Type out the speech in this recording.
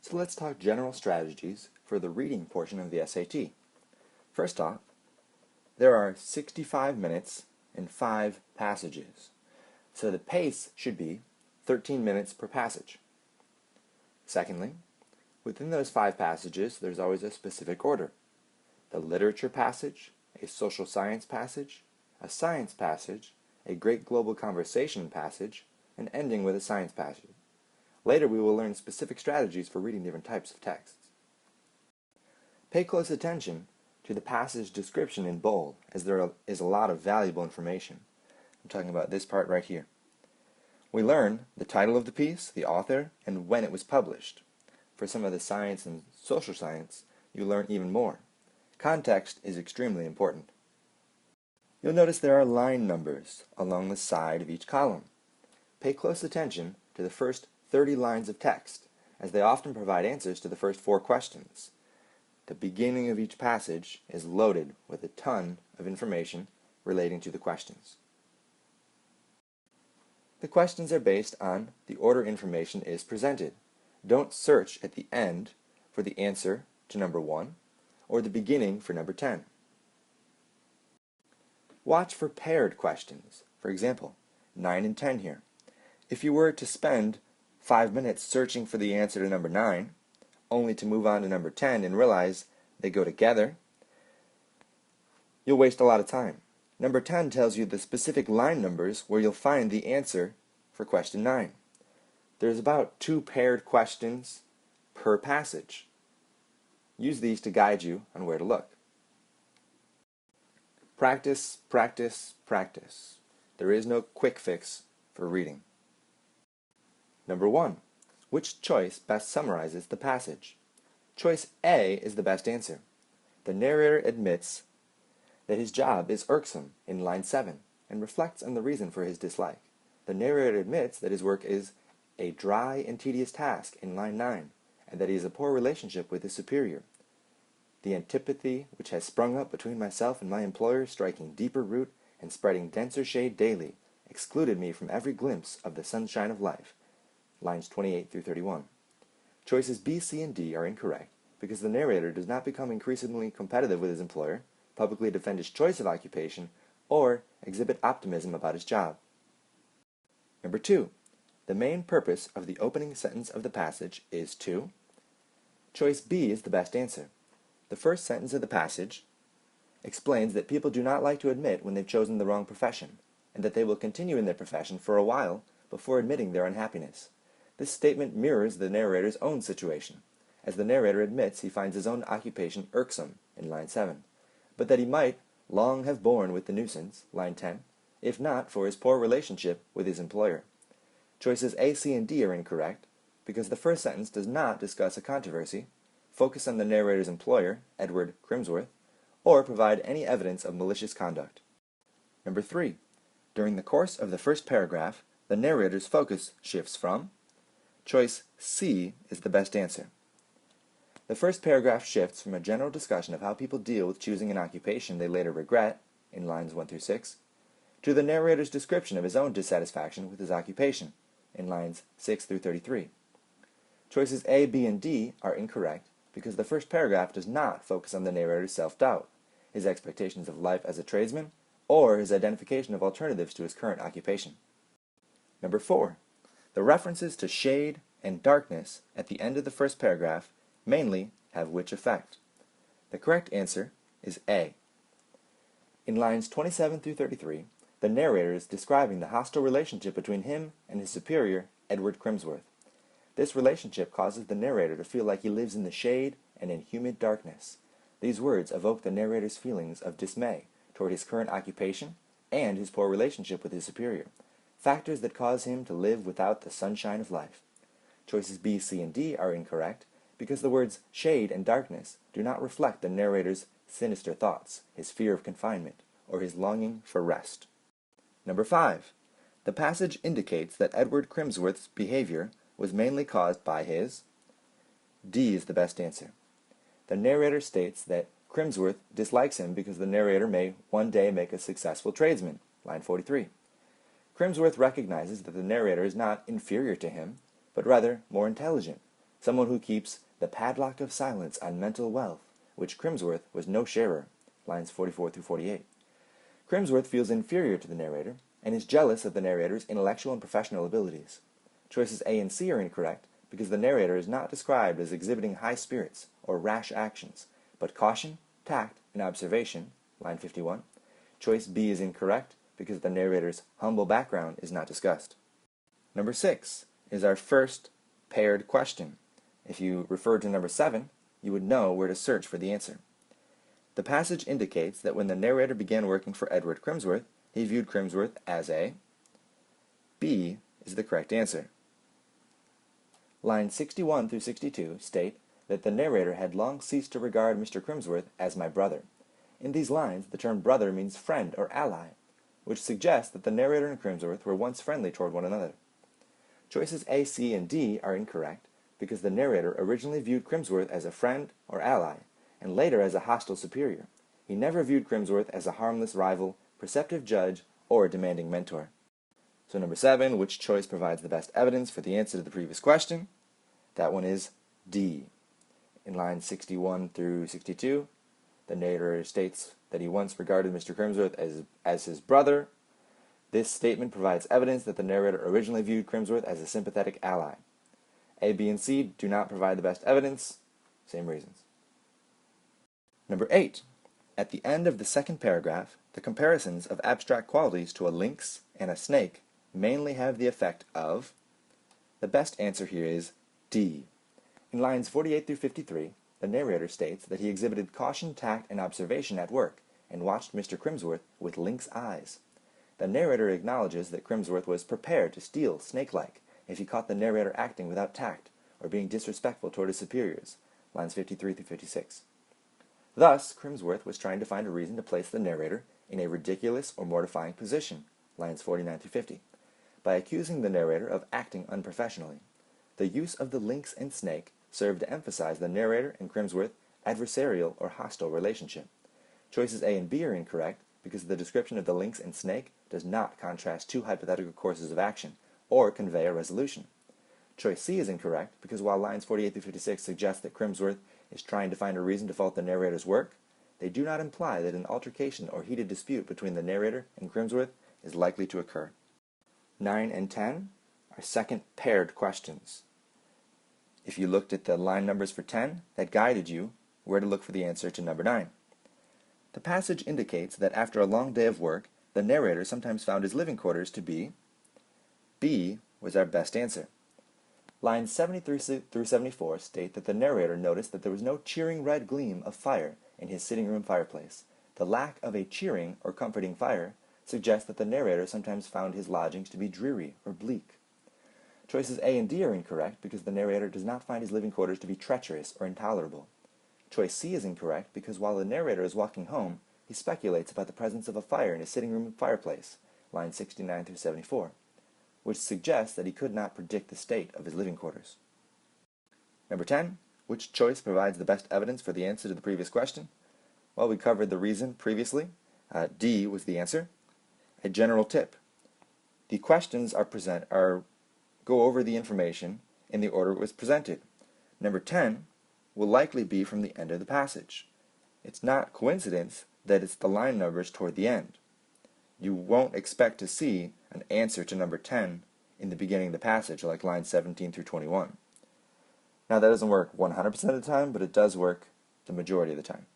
So let's talk general strategies for the reading portion of the SAT. First off, there are 65 minutes and 5 passages. So the pace should be 13 minutes per passage. Secondly, within those 5 passages, there's always a specific order. The literature passage, a social science passage, a science passage, a great global conversation passage, and ending with a science passage. Later, we will learn specific strategies for reading different types of texts. Pay close attention to the passage description in bold, as there is a lot of valuable information. I'm talking about this part right here. We learn the title of the piece, the author, and when it was published. For some of the science and social science, you learn even more. Context is extremely important. You'll notice there are line numbers along the side of each column. Pay close attention to the first 30 lines of text, as they often provide answers to the first 4 questions. The beginning of each passage is loaded with a ton of information relating to the questions. The questions are based on the order information is presented. Don't search at the end for the answer to number 1 or the beginning for number 10. Watch for paired questions. For example, 9 and 10 here. If you were to spend 5 minutes searching for the answer to number 9, only to move on to number 10 and realize they go together, you'll waste a lot of time. Number 10 tells you the specific line numbers where you'll find the answer for question 9. There's about 2 paired questions per passage. Use these to guide you on where to look. Practice, practice, practice. There is no quick fix for reading. Number 1. Which choice best summarizes the passage? Choice A is the best answer. The narrator admits that his job is irksome in line 7 and reflects on the reason for his dislike. The narrator admits that his work is a dry and tedious task in line 9 and that he has a poor relationship with his superior. The antipathy which has sprung up between myself and my employer, striking deeper root and spreading denser shade daily, excluded me from every glimpse of the sunshine of life. Lines 28 through 31. Choices B, C, and D are incorrect because the narrator does not become increasingly competitive with his employer, publicly defend his choice of occupation, or exhibit optimism about his job. Number 2. The main purpose of the opening sentence of the passage is to. Choice B is the best answer. The first sentence of the passage explains that people do not like to admit when they've chosen the wrong profession, and that they will continue in their profession for a while before admitting their unhappiness. This statement mirrors the narrator's own situation, as the narrator admits he finds his own occupation irksome in line 7, but that he might long have borne with the nuisance, line 10, if not for his poor relationship with his employer. Choices A, C, and D are incorrect because the first sentence does not discuss a controversy, focus on the narrator's employer, Edward Crimsworth, or provide any evidence of malicious conduct. Number 3. During the course of the first paragraph, the narrator's focus shifts from. Choice C is the best answer. The first paragraph shifts from a general discussion of how people deal with choosing an occupation they later regret, in lines 1 through 6, to the narrator's description of his own dissatisfaction with his occupation, in lines 6 through 33. Choices A, B, and D are incorrect because the first paragraph does not focus on the narrator's self-doubt, his expectations of life as a tradesman, or his identification of alternatives to his current occupation. Number 4. The references to shade and darkness at the end of the first paragraph mainly have which effect? The correct answer is A. In lines 27 through 33, the narrator is describing the hostile relationship between him and his superior, Edward Crimsworth. This relationship causes the narrator to feel like he lives in the shade and in humid darkness. These words evoke the narrator's feelings of dismay toward his current occupation and his poor relationship with his superior, factors that cause him to live without the sunshine of life. Choices B, C, and D are incorrect because the words shade and darkness do not reflect the narrator's sinister thoughts, his fear of confinement, or his longing for rest. Number 5. The passage indicates that Edward Crimsworth's behavior was mainly caused by his. D is the best answer. The narrator states that Crimsworth dislikes him because the narrator may one day make a successful tradesman, line 43. Crimsworth recognizes that the narrator is not inferior to him, but rather more intelligent, someone who keeps the padlock of silence on mental wealth, which Crimsworth was no sharer, lines 44 through 48. Crimsworth feels inferior to the narrator and is jealous of the narrator's intellectual and professional abilities. Choices A and C are incorrect because the narrator is not described as exhibiting high spirits or rash actions, but caution, tact, and observation, line 51. Choice B is incorrect because the narrator's humble background is not discussed. Number 6 is our first paired question. If you referred to number 7, you would know where to search for the answer. The passage indicates that when the narrator began working for Edward Crimsworth, he viewed Crimsworth as a... B is the correct answer. Lines 61 through 62 state that the narrator had long ceased to regard Mr. Crimsworth as my brother. In these lines, the term brother means friend or ally, which suggests that the narrator and Crimsworth were once friendly toward one another. Choices A, C, and D are incorrect because the narrator originally viewed Crimsworth as a friend or ally, and later as a hostile superior. He never viewed Crimsworth as a harmless rival, perceptive judge, or a demanding mentor. So number 7, which choice provides the best evidence for the answer to the previous question? That one is D. In lines 61 through 62, the narrator states that he once regarded Mr. Crimsworth as his brother. This statement provides evidence that the narrator originally viewed Crimsworth as a sympathetic ally. A, B, and C do not provide the best evidence. Same reasons. Number 8. At the end of the second paragraph, the comparisons of abstract qualities to a lynx and a snake mainly have the effect of... The best answer here is D. In lines 48 through 53, the narrator states that he exhibited caution, tact, and observation at work, and watched Mr. Crimsworth with lynx eyes. The narrator acknowledges that Crimsworth was prepared to steal snake-like if he caught the narrator acting without tact or being disrespectful toward his superiors, lines 53 through 56. Thus, Crimsworth was trying to find a reason to place the narrator in a ridiculous or mortifying position, lines 49 through 50, by accusing the narrator of acting unprofessionally. The use of the lynx and snake served to emphasize the narrator and Crimsworth adversarial or hostile relationship. Choices A and B are incorrect because the description of the lynx and snake does not contrast two hypothetical courses of action or convey a resolution. Choice C is incorrect because while lines 48 through 56 suggest that Crimsworth is trying to find a reason to fault the narrator's work, they do not imply that an altercation or heated dispute between the narrator and Crimsworth is likely to occur. 9 and 10 are second paired questions. If you looked at the line numbers for 10, that guided you where to look for the answer to number 9. The passage indicates that after a long day of work, the narrator sometimes found his living quarters to be... B was our best answer. Lines 73 through 74 state that the narrator noticed that there was no cheering red gleam of fire in his sitting room fireplace. The lack of a cheering or comforting fire suggests that the narrator sometimes found his lodgings to be dreary or bleak. Choices A and D are incorrect because the narrator does not find his living quarters to be treacherous or intolerable. Choice C is incorrect because while the narrator is walking home, he speculates about the presence of a fire in his sitting room fireplace, lines 69 through 74, which suggests that he could not predict the state of his living quarters. Number 10, which choice provides the best evidence for the answer to the previous question? Well, we covered the reason previously. D was the answer. A general tip. The questions go over the information in the order it was presented. Number 10 will likely be from the end of the passage. It's not coincidence that it's the line numbers toward the end. You won't expect to see an answer to number 10 in the beginning of the passage, like lines 17 through 21. Now, that doesn't work 100% of the time, but it does work the majority of the time.